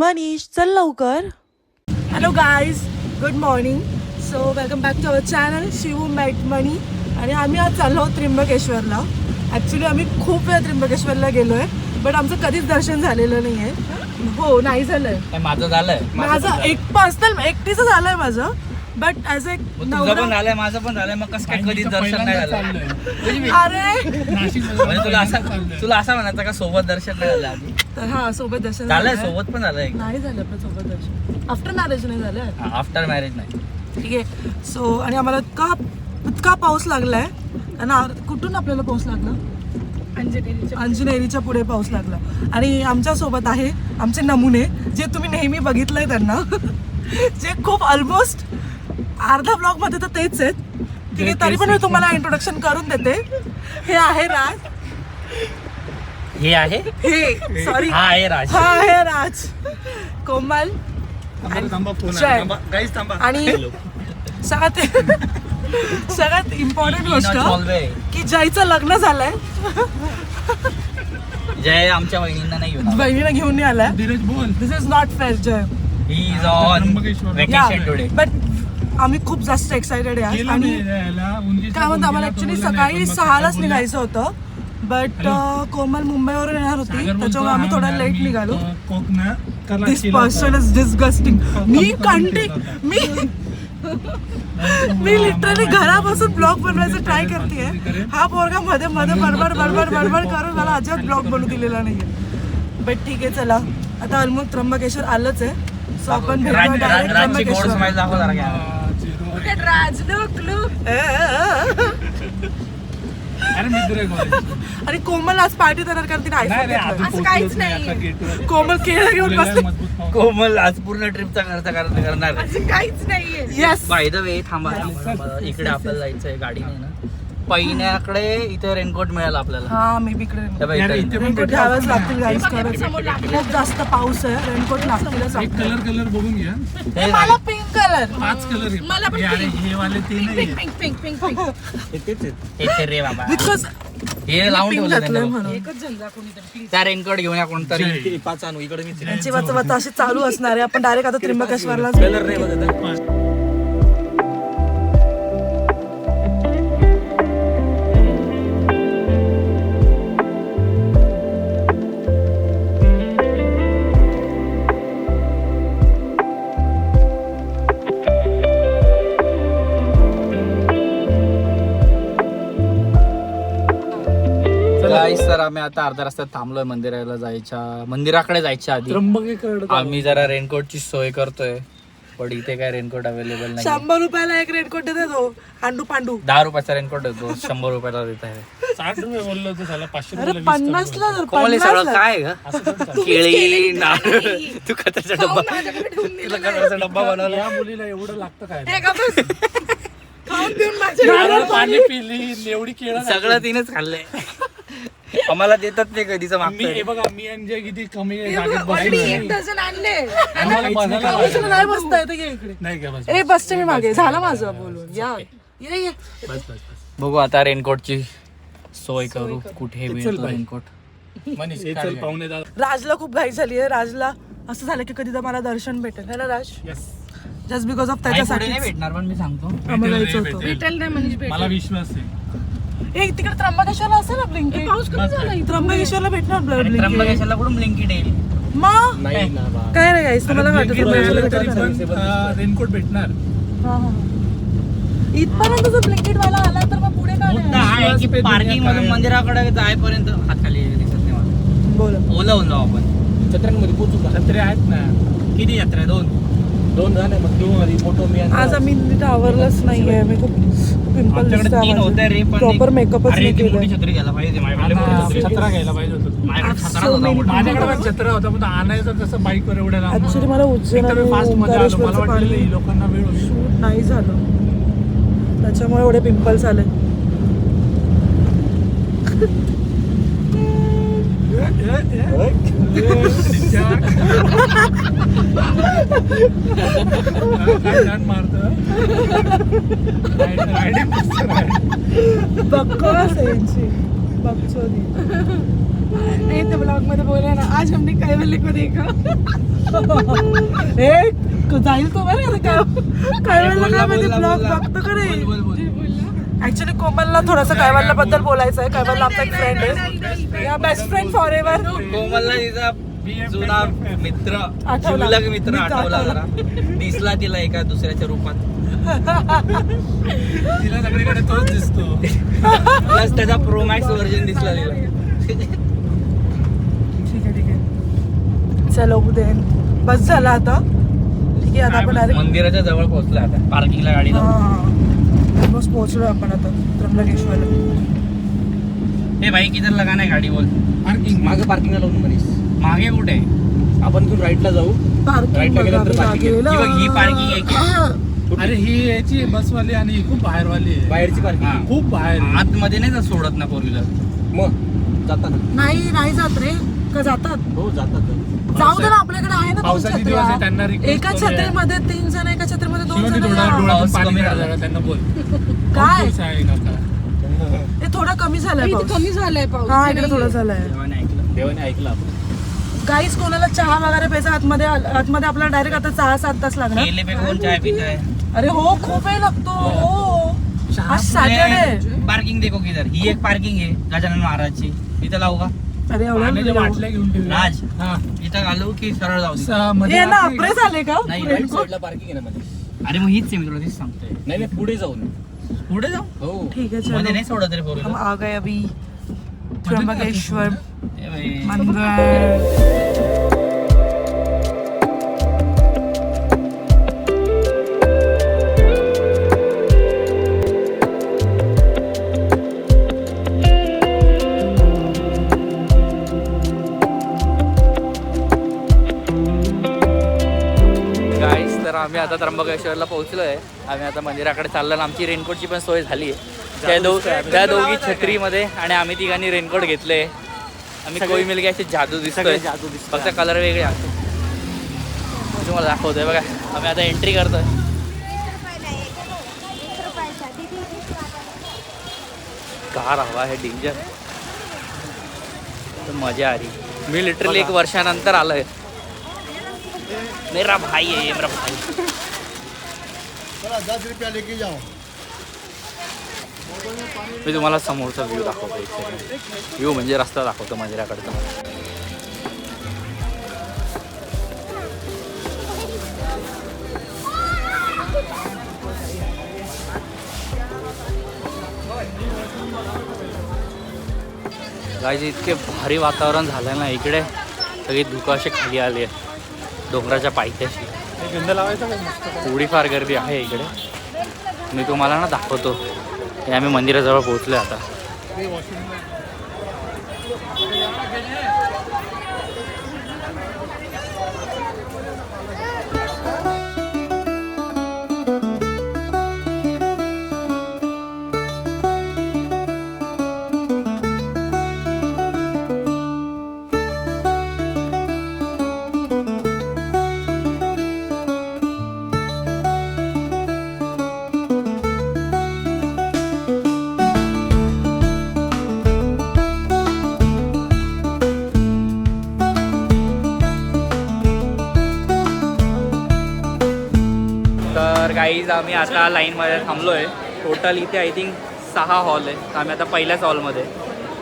मनीष चल लवकर. Hello guys, good morning. So welcome back to our channel Shivu मेट मनी. आणि आम्ही आज चाललो आहोत त्र्यंबकेश्वरला. ॲक्च्युली आम्ही खूप वेळा त्र्यंबकेश्वरला गेलो आहे, बट आमचं कधीच दर्शन झालेलं नाही आहे. हो, नाही झालंय. माझं झालंय. माझं एक पर्सनल एकटीचं झालंय माझं, बट ॲज एक तुझं पण झालंय, माझं पण झालंय. मग कसं काय कधीच दर्शन नाही झालं? अरे तुला असं म्हणायचं का सोबत दर्शन नाही झालं आधी? तर हा, सोबत दर्शन झालंय, सोबत पण झालंय. नाही झालं आपलं सोबत दर्शन. आफ्टर मॅरेज नाही झालं. आफ्टर मॅरेज नाही. ठीक आहे. सो आणि आम्हाला इतका पाऊस लागलाय. आणि कुठून आपल्याला पाऊस लागला? अंजनेरीच्या पुढे पाऊस लागला. आणि आमच्या सोबत आहे आमचे नमुने, जे तुम्ही नेहमी बघितलंय त्यांना, जे खूप ऑलमोस्ट अर्धा ब्लॉग मध्ये तर तेच आहेत. ठीक आहे, तरी पण मी तुम्हाला इंट्रोडक्शन करून देते. हे आहे राज. हे आहे हे सॉरी हा आहे राज. हा आहे राज. कोमल आणि सगळ्यात इम्पॉर्टंट गोष्ट की जयचं लग्न झालंय. जय आमच्या बहिणीला घेऊन नाही आलाय. This is not fair. Jay he is on vacation today. But आम्ही खूप जास्त एक्साइटेड आहे. आणि काय म्हणतो, आम्हाला ऍक्च्युली सकाळी 6लाच निघायचं होतं, बट कोमल मुंबईवरून येणार होती, त्याच्यामुळे आम्ही थोडा लेट निघालो. This person is disgusting. मी लिटरली घरापासून ब्लॉग बनवायचं ट्राय करतेय. हा पोरगा मध्ये मध्ये बडबड बडबड बडबड करून मला अजिबात ब्लॉग बनवू दिलेला नाहीये. बट ठीक आहे, चला आता ऑलमोस्ट त्र्यंबकेश्वर आलंच आहे. सो आपण डायरेक्ट त्र्यंबकेश्वर. राज लुक आणि कोमल आज पार्टी देणार करते. असं काहीच नाही. कोमल केळं घेऊन बसते. कोमल आज पूर्ण ट्रिपचा खर्च करणार. असं काहीच नाहीये. येस, बाय द वे थांबा. इकडे आपल्याला जायचंय गाडीने ना. पहिल्याकडे इथे रेनकोट मिळाला आपल्याला. हा, मी इकडे रेनकोट घ्यावेच लागतील गाईस. खूप जास्त पाऊस आहे, रेनकोट लागतीलच. कलर बघून घ्या. मला पिंक कलर. 5 कलर. मला पण हे वाले ते नाही. पिंक हे रे बाबा, बिकॉज हे लावून ठेवलं म्हणून. त्या रेनकोट घेऊन या कोणतरी. 5 आणू इकडे. मी त्यांची वाचा अशी चालू असणार आहे. आपण डायरेक्ट आता त्र्यंबकेश्वरला. कलर रे बघा. तर आम्ही आता अर्ध्या रस्त्यात थांबलोय मंदिराकडे जायच्या आधी. आम्ही जरा रेनकोटची सोय करतोय, पण इथे काय रेनकोट अवेलेबल नाही. 100 रुपयाला एक रेनकोट देतो. हांडू पांडू 10 रुपयाचा रेनकोट देतो, 100 रुपयाला देत आहे. 60 रुपये बोललो तर झाला. 500 अरे 50ला जर कोमल सगळं काय केळी नारळ. तू कचऱ्याचा डब्बा, तुला कचऱ्याचा डब्बा बनवला. या मुलीला एवढं लागतं काय? पाणी पिली, एवढी केळं सगळं तिनेच खाल्लंय. आम्हाला देतात ते कधीच मागतं. हे बघा, मी आणि किती कमी नाही बसता येते इकडे. नाही का? ए बसते मी मागे. झालं माझं बोलून. या ये. बघू आता रेनकोटची सोय करू. कुठे मिळतो रेनकोट? राजला खूप घाई झाली आहे. राजला असं झालं की कधी तर मला दर्शन भेटेल, है ना राज? जस्ट बिकॉज ऑफ त्याच्यासाठी नाही भेटणार, पण मी सांगतो आम्हाला यायचं होतं. मला विश्वास आहे. एक तिकडे त्र्यंबकेश्वरला असेल ना ब्लिंकिट. पाऊस कमी झाला, त्र्यंबकेश्वरला भेटणार ब्लिंकिट. त्र्यंबकेश्वरला कुठून ब्लिंकिट येईल? मग काय रे गाईस, तुम्हाला वाटतं रेनकोट भेटणार? इथपर्यंत जर ब्लिंकिट वाला आला तर मग पुढे काय? पार्किंग मधून मंदिराकडे जायपर्यंत हात खाली दिसत नाही मला. बोल. ओला होऊन जाऊ आपण. छत्र्यांमध्ये पोहोचू का? छत्रे आहेत ना. किती यात्रा आहे? 2 झाले. मग फोटो मी आज आम्ही नीट आवरलंच नाहीये. मी खूप पिंपल दिसते. प्रॉपर मेकअपच नाही केलं. छत्री घ्यायला पाहिजे. छत्रा घ्यायला पाहिजे होतं. माझ्याकडे पण छत्रा होता, पण आणायचं तसं बाईकवर एवढ्या लांब. ऍक्च्युली मला उज्जैन आणि ओंकारेश्वरचं पाणी लोकांना वेळ शूट नाही झालं, त्याच्यामुळे एवढे पिंपल्स आले. ते ब्लॉग मध्ये बोला ना, आज हमने कैवल्य को देखा. जाईल तो बरं कैवल्य ब्लॉग बघतो का रे. ऍक्च्युली कोमलला थोडंसं कैवल्याबद्दल बोलायचं आहे. कैवल्य आपला एक फ्रेंड आहे, या बेस्ट फ्रेंड फॉर एव्हर. कोमलला तिचा जुना मित्र, आठवला. जुलग मित्र आठवला जरा, दिसला तिला एका दुसऱ्याच्या रूपात. तिला सगळीकडे तोच दिसतो. प्लस त्याचा प्रोमॅक्स व्हर्जन दिसला तिला. ठीक आहे. चलो उद्या बस झाला आता. ठीक आहे, आता आपण डायरेक्ट मंदिराच्या जवळ पोहोचला. आता पार्किंगला गाडी ऑलमोस्ट पोहोचलो आपण आता त्र्यंबकेश्वरला. ए भाई किधर लगाना है गाडी बोल. पार्किंग मागे पार्किंगला लावून मनीस. मागे कुठे आहे? आपण तू राईटला जाऊ. पार्किंग राईटला गेल्यानंतर पार्किंग आहे. ही पार्किंग आहे की अरे ही याची बसवाली आणि ही खूप बाहेरवाली आहे. बाहेरची पार्किंग? खूप बाहेर आहे. आतमध्ये नाही सोडत ना फोर व्हीलर. मग जाताना नाही जात रे. का जातात? हो जातात. जाऊ दे ना, आपल्याकडे आहे ना दोन पावसाचे दिवस आहे, त्यांना छत्र्या. request एका करूया. छत्रीमध्ये 3 जण, एका छत्रीमध्ये 2 शिवाजी जण. थोडा या. डोळ्यातून पाऊस पाणी कमी काढा झाला. जरा, त्यांना बोल. काय पाऊस आहे काका. ते थोडा कमी झालाय पाऊस. कमी झालाय पाऊस. हा इकडे थोडा झालाय. देवाने ऐकलं आपण. गाईस कोणाला चहा वगैरे प्यायचा आतमध्ये आपल्याला डायरेक्ट आता 6-7 तास लागणार. केले पे कोण चाय पिता है? अरे हो, खूप वेळ लागतो. हो आज सॅटर्डे. पार्किंग देखो किधर. ही एक पार्किंग आहे गजानन महाराजची. इथं लावू का? अरे पाण्याच्या एवढं बाटल्या घेऊन ठेवल्या. राज हा. इथं घालू की सरळ जाऊ दे? मध्ये हे ना राहते अप्रे का? झाले का? नाही Raincoat? राईट साईडला पार्किंग आहे ना मध्ये. अरे मग हीच आहे, मी तुला तेच सांगतोय. नाही नाही पुढे जाऊन. पुढे जाऊ. हो ठीक आहे मध्ये चलो. नाही सोडत रे फोर हम व्हीलर. आ गए अभी त्र्यंबकेश्वर ए भाई. मंदिर. गाईस तर आम्ही आता त्र्यंबकेश्वरला पोहोचलो आहे. आम्ही आता मंदिराकडे चाललो आणि आमची रेनकोटची पण सोय झाली आहे. त्या दोघी छत्रीमध्ये आणि आम्ही तिघांनी रेनकोट घेतले. आम्ही कोई मिल गया असे जादू दिसतोय. फक्त कलर वेगळे असतो. तुम्हाला दाखवतोय बघा. आम्ही आता एंट्री करतोय. कार हवा है डेंजर. तो मजा आ रही. मी लिटरली 1 वर्षानंतर आलोय. मेरा भाई है ये, मेरा भाई. 10 रुपया लेके जाओ. मी तुम्हाला समोरचा व्ह्यू दाखवतो. एक सेकंड. व्ह्यू म्हणजे रस्ता दाखवतो मंदिराकडचा. गाईज इतके भारी वातावरण झालं ना इकडे. सगळी धुकं अशी खाली आली आहे डोंगराच्या पायथ्याशी. गंध लावायचा काय मस्त. थोडीफार गर्दी आहे इकडे. मी तुम्हाला ना दाखवतो. हे आम्ही मंदिराजवळ पोहोचलो आता. तर गाईज आम्ही आता लाईनमध्ये थांबलो आहे. टोटल इथे आय थिंक 6 हॉल आहे. आम्ही आता पहिल्याच हॉलमध्ये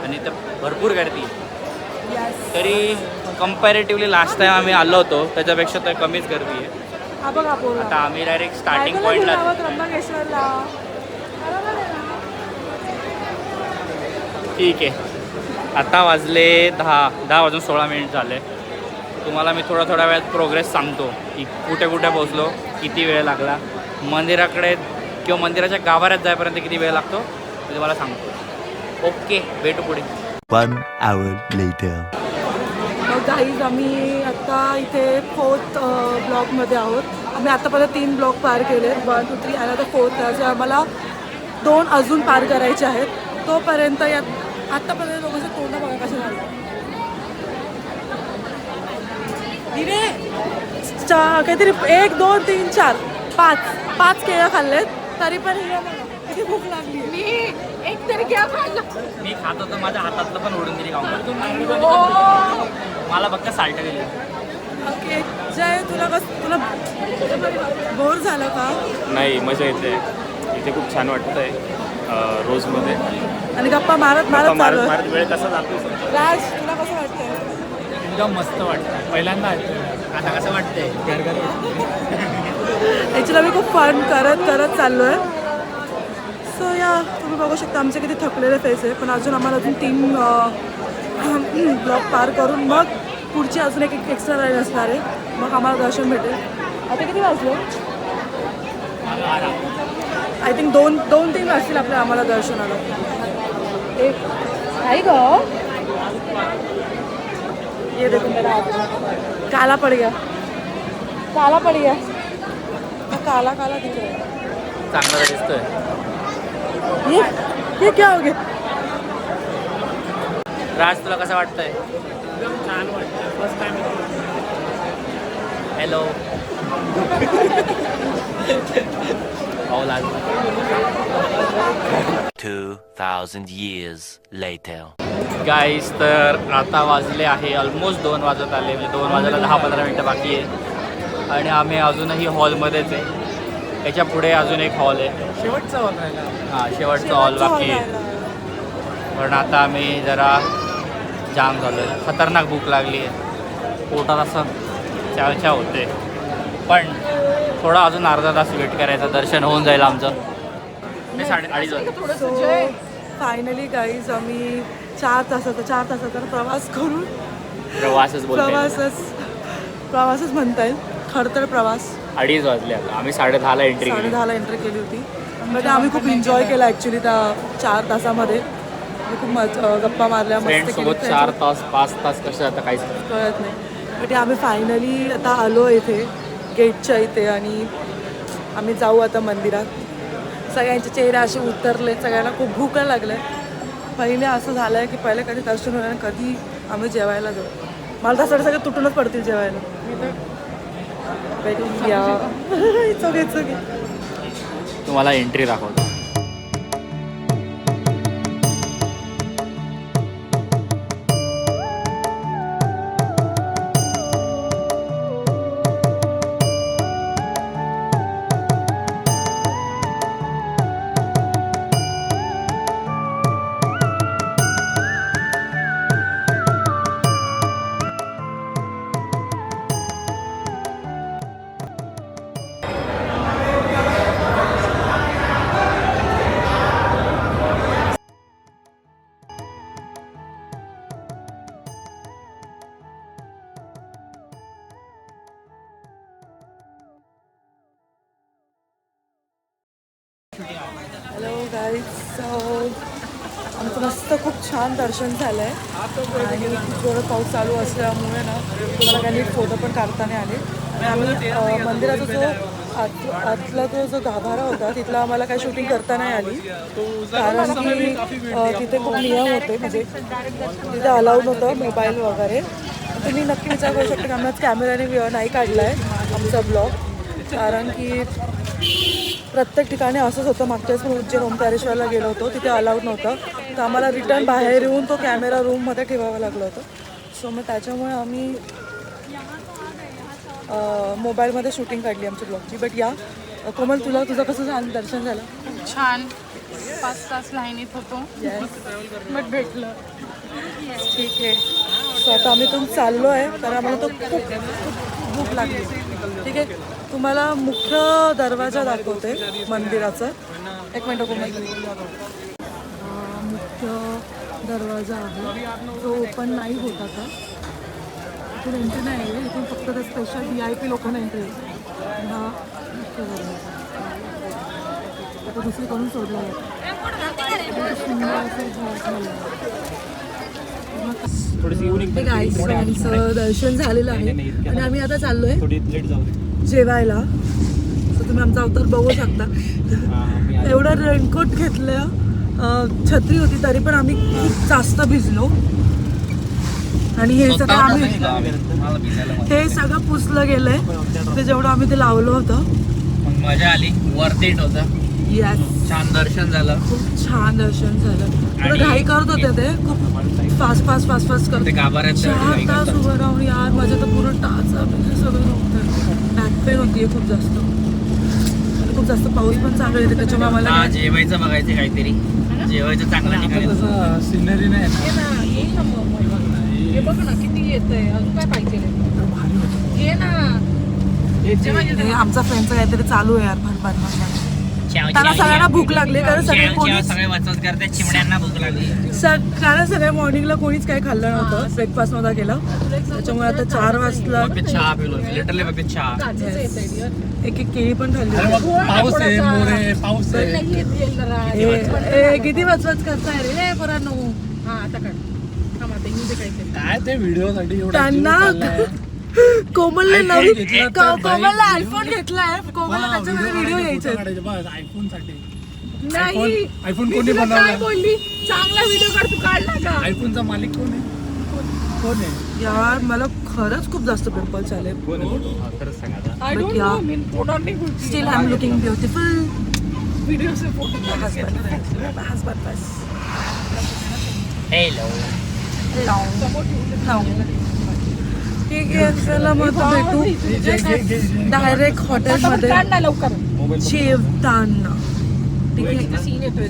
आणि इथं भरपूर गर्दी आहे. तरी कम्पॅरेटिव्हली लास्ट टाइम आम्ही आलो होतो त्याच्यापेक्षा तर कमीच गर्दी आहे. हा बघा पोरं. आता आम्ही डायरेक्ट स्टार्टिंग ऐकलं पॉईंटला. तुला त्र्यंबकेश्वरला. बरोबर आहे ना? ठीक आहे. आता वाजले 10 वाजून 16 मिनिट झाले. तुम्हाला मी थोड्या वेळात प्रोग्रेस सांगतो की कुठे कुठे पोहोचलो, किती वेळ लागला, मंदिराकडे किंवा मंदिराच्या गाभाऱ्यात जायपर्यंत किती वेळ लागतो मी तुम्हाला सांगतो. ओके, भेटू पुढे. 1 hour later. गाईज आम्ही आता इथे 4th ब्लॉकमध्ये आहोत. आम्ही आतापर्यंत 3 ब्लॉक पार केले. 1, 2, 3 आणि आता 4th आहे. आम्हाला 2 अजून पार करायचे आहेत. तोपर्यंत यात आतापर्यंत लोकांचे तोंड बघा कसे झाले. काहीतरी 1, 2, 3, 4, 5 केळं खाल्लेत. तरी पण हे बघा किती भूक लागली. मी एक तरी घ्या खाल्लं. मी खात होतो, माझ्या हातातलं पण ओढून दिली खाऊन. हो मला फक्त साल्ट दिली. ओके जय, तुला बोर झालं का? नाही, मजा येते. इथे खूप छान वाटतंय रोजमध्ये. आणि गप्पा मारत मारत चालू आहे. मारत वेळ कसा जातो. राज तुला कसं वाटतंय? एकदम मस्त वाटतं. पहिल्यांदा ऐकलं. आता कसं वाटतंय? ॲक्च्युली आम्ही खूप फन करत चाललो आहे. सो या तुम्ही बघू शकता आमचे किती थकलेले फेस आहे. पण अजून आम्हाला अजून 3 ब्लॉक पार करून मग पुढची अजून एक एक्स्ट्रा राईड असणार आहे. मग आम्हाला दर्शन भेटेल. आता किती वाजले? आय थिंक 2-3 वाजतील आम्हाला दर्शनाला. एक आई ग ये देखो मेरा हाथ काला पड़ गया. काला दिख रहा है. चांगला दिसतोय. ये क्या हो गया? राज तुला कसं वाटतंय? एकदम छान वाटतं. First time hello. हो लाज. 2,000 years later. गाईस तर आता वाजले आहे ऑलमोस्ट 2 वाजत आले. म्हणजे 2 वाजायला 10-15 मिनटं बाकी आहे. आणि आम्ही अजूनही हॉलमध्येच आहे. याच्या पुढे अजून एक हॉल आहे. शेवटचा हॉल राहिला. हां शेवटचा हॉल बाकी आहे. पण आता आम्ही जरा जाम झालो आहे. खतरनाक भूक लागली आहे. पोटात असं चावच्या होते. पण थोडा अजून अर्धा तास वेट करायचं. दर्शन होऊन जाईल आमचं. 2:30 वाजता. फायनली गाईज आम्ही 4 तासाचा प्रवास करून प्रवासच म्हणता येईल. खडतर प्रवास. 2:30 वाजले आता. आम्ही 10:30ला एंट्री केली. 10:30ला एंट्री केली होती. पण आम्ही खूप एन्जॉय केला ॲक्च्युली त्या 4 तासामध्ये. आम्ही खूप गप्पा मारल्या, मस्त फ्रेंडसोबत 4 तास 5 तास कसे आता काहीच कळत नाही. पण आम्ही फायनली आता आलो इथे गेटच्या इथे. आणि आम्ही जाऊ आता मंदिरात. सगळ्यांचे चेहरे असे उतरले. सगळ्यांना खूप भूक लागले. पहिले असं झालं आहे की पहिले कधी दर्शन होणार आणि कधी आम्ही जेवायला जाऊ. मला तर सगळे तुटूनच पडतील जेवायला. It's okay. तुम्हाला एंट्री दाखवतो. Hello guys. आमचं मस्त खूप छान दर्शन झालं आहे. आणि खूप जोरात पाऊस चालू असल्यामुळे ना तुम्हाला काही नीट फोटो पण काढता नाही आले. आणि आम्ही मंदिराचा जो आतला जो गाभारा होता तिथला आम्हाला काही शूटिंग करता नाही आली. कारण की तिथे खूप नियम होते. म्हणजे तिथे अलाउड नव्हतं मोबाईल वगैरे. तुम्ही नक्की विचार करू शकता की आम्ही कॅमेऱ्याने नाही काढला आहे आमचा ब्लॉग. कारण की प्रत्येक ठिकाणी असंच होतं. मागच्याच पण उज्जैन ओंकारेश्वरला गेलो होतो. तिथे अलाउड नव्हतं. तर आम्हाला रिटर्न बाहेर येऊन तो कॅमेरा रूममध्ये ठेवावा लागला होता. सो मग त्याच्यामुळे आम्ही मोबाईलमध्ये शूटिंग काढली आमची ब्लॉगची. बट या कोमल तुझं कसं दर्शन झालं? छान. 5 तास लाईनीत होतो. बट भेटलं. ठीक आहे. सो आता आम्ही इथून चाललो आहे. तर आम्हाला तो खूप भूक लागली. ठीक आहे. तुम्हाला मुख्य दरवाजा दाखवते मंदिराचा. एक मिनटं कोमल. मुख्य दरवाजा आहे जो ओपन नाही होत आता. इथून एंट्री नाही आहे. इथून फक्त ते स्पेशल VIP लोकांना एंट्री आहे. हा मुख्य दरवाजा आता दुसरीकडून सोडला आहे. सुंदर असं गाईचं दर्शन झालेलं आहे. आणि आम्ही आता चाललोय जेवायला. तर तुम्ही आमचा अवतार बघू शकता. एवढं रेनकोट घेतलं, छत्री होती तरी पण आम्ही खूप जास्त भिजलो. आणि हे सगळं पुसलं गेलंय. ते जेवढं आम्ही ते लावलं होतं. मजा आली. वर्थ इट होतं. येस. छान दर्शन झालं. खूप छान दर्शन झालं. थोडं घाई करत होते ते खूप. फास्ट फास्ट फास्ट फास्ट ते करतो. गाभाऱ्यात 4 तास उभं राहून यार माझं तर पूर्ण टाचा म्हणजे सगळं होतं. बॅक पेन होती खूप जास्त. आणि खूप जास्त पाऊस पण चालू आहे त्याच्यामुळे मला हा जेवायचं बघायचं काहीतरी. जेवायचं चांगलं ठिकाणी. तसं सिनरी नाही ये ना येईल ना मग हे बघ ना किती येतंय अजून काय पाहिजे भारी होतं. ये ना हे आमचा फ्रेंडचं काहीतरी चालू आहे यार भनभन. त्याला सगळ्यांना भूक लागली कारण सगळे कोणीच सगळे वचवच करते चिमड्यांना भूक लागली. कारण सगळ्या मॉर्निंगला कोणीच काही खाल्लं नव्हतं. ब्रेकफास्ट नव्हता केला त्याच्यामुळे आता 4 वाजता फक्त चहा पिलो लिटरली फक्त चहा. काचेचं येतंय एक किळी पण खाल्ली अरे होती. मग पाऊस आहे मोरे पाऊस आहे. येईल जरा किती वचवच करताय रे पोरांनो. हा आता काढ थांब आता हिंदी काहीतरी काय ते व्हिडिओ साठी एवढा त्यांना जीव चाललाय. कोमलने iPhone नवीन घेतला तर कोमलला बाई- आयफोन घेतलाय. कोमलला त्याच्यामध्ये व्हिडिओ यायचे. आयफोन साठी नाही आयफोन मी कोणी तुला काय बनवला? बोलली चांगला व्हिडिओ काढ तू काढला का आयफोनचा मालिक कोण आहे? कोण आहे? यार मला खरंच खूप जास्त पिंपल्स आले. खरंच सांगा आता. I don't yeah. नो मी फोटो नाही बोलते still I am looking beautiful. Video से फोटो हेलो. ठीक आहे चला मग आता भेटू डायरेक्ट हॉटेलमध्ये काढ ना लवकर जेवताना. ठीक आहे सीन येतोय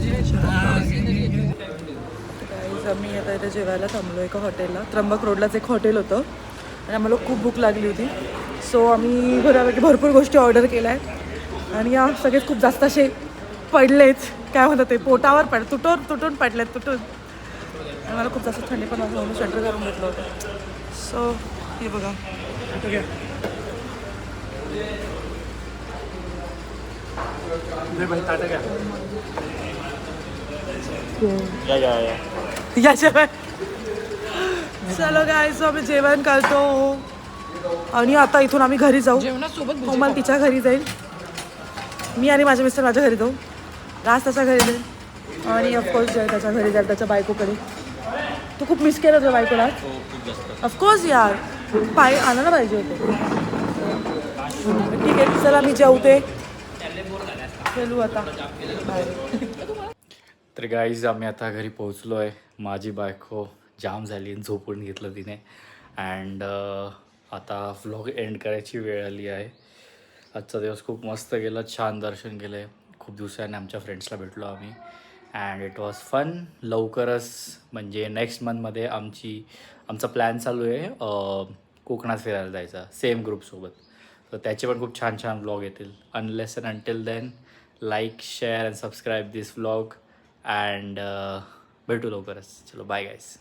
Guys, आम्ही आता इथे जेवायला थांबलो एका हॉटेलला. त्र्यंबक रोडलाच एक हॉटेल होतं आणि आम्हाला खूप भूक लागली होती. सो आम्ही बऱ्यापैकी भरपूर गोष्टी ऑर्डर केल्या आहेत आणि या सगळे खूप जास्त असे पडलेच काय म्हणतात ते पोटावर तुटून पडलेत आणि मला खूप जास्त थंडी पण वाजून स्वेटर करून घेतलं होतं. सो हे बघा दे बाई, ताटं घ्या. या. याशिवाय चलो गाईज आम्ही जेवण करतो आणि आता इथून आम्ही घरी जाऊ. जेवणासोबत कोमल तिच्या घरी जाईल. मी आणि माझे मिस्टर माझ्या घरी जाऊ. राज त्याच्या घरी जाईल आणि ऑफकोर्स जय त्याच्या घरी जाईल त्याच्या बायकोकडे. तू खूप मिस केलं तुझ्या बायकोला. ऑफकोर्स यार पाय आणायला पाहिजे होते. ठीक आहे चला मी जेवते. चलू आता बाय. तर गाईज आम्ही आता घरी पोहोचलो आहे. माझी बायको जाम झाली झोपून घेतलं तिने अँड आता व्लॉग एंड करायची वेळ आली आहे. आजचा दिवस खूप मस्त गेला. छान दर्शन केलं आहे. खूप दिवसांनी आमच्या फ्रेंड्सला भेटलो आम्ही अँड इट वॉज फन. लवकरच म्हणजे नेक्स्ट मंथमध्ये आमचा प्लॅन चालू आहे कोकणात फिरायला जायचा सेम ग्रुपसोबत. तर त्याचे पण खूप छान छान व्लॉग येतील. Unless and until then like share and subscribe this vlog and भेटू लवकरच. चलो बाय गाईज.